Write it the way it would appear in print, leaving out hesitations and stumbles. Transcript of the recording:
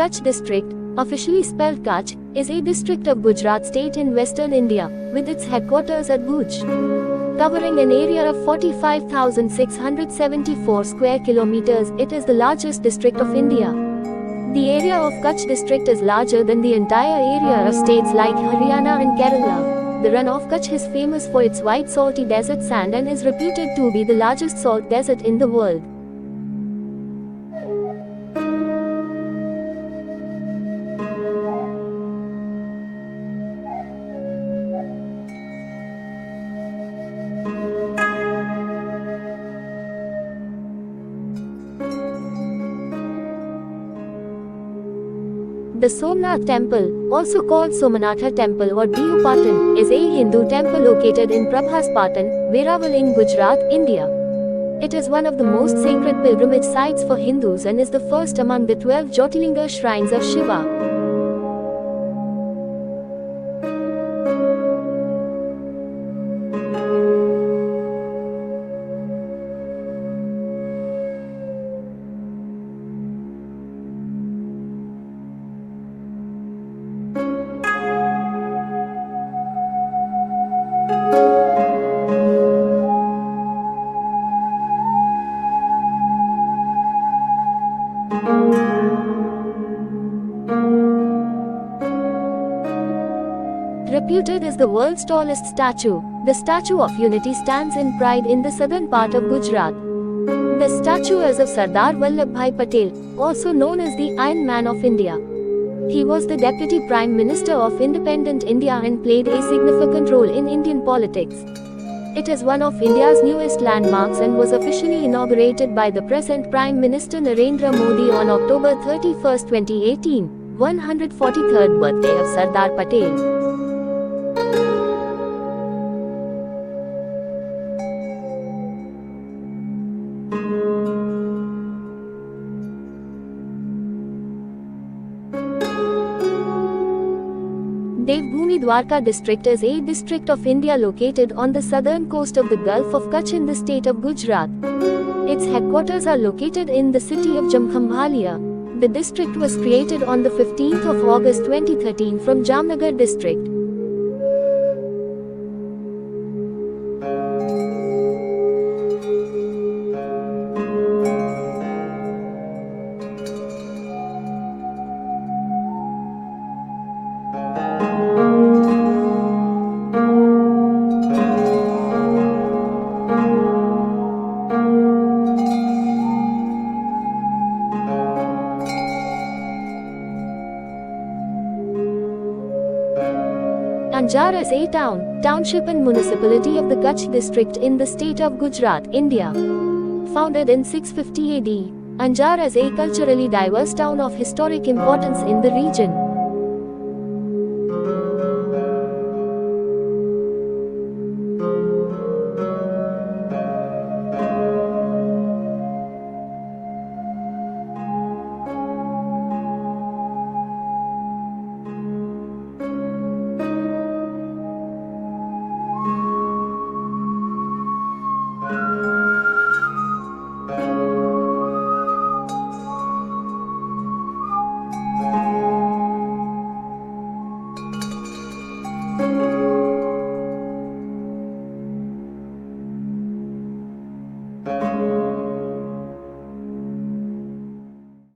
Kutch district, officially spelled Kutch, is a district of Gujarat state in western India, with its headquarters at Bhuj. Covering an area of 45,674 square kilometers, it is the largest district of India. The area of Kutch district is larger than the entire area of states like Haryana and Kerala. The Rann of Kutch is famous for its white salty desert sand and is reputed to be the largest salt desert in the world. The Somnath Temple, also called Somnath Temple or Devbhoomi, is a Hindu temple located in Prabhaspatan, Veeraval in Gujarat, India. It is one of the most sacred pilgrimage sites for Hindus and is the first among the 12 Jyotirlinga shrines of Shiva. Reputed as the world's tallest statue, the Statue of Unity stands in pride in the southern part of Gujarat. The statue is of Sardar Vallabhbhai Patel, also known as the Iron Man of India. He was the Deputy Prime Minister of independent India and played a significant role in Indian politics. It is one of India's newest landmarks and was officially inaugurated by the present Prime Minister Narendra Modi on October 31, 2018, 143rd birthday of Sardar Patel. Devbhoomi Dwarka district is a district of India located on the southern coast of the Gulf of Kutch in the state of Gujarat. Its headquarters are located in the city of Jamkhambhalia. The district was created on the 15th of August 2013 from Jamnagar district. Anjar is a township and municipality of the Kutch district in the state of Gujarat, India. Founded in 650 AD, Anjar is a culturally diverse town of historic importance in the region.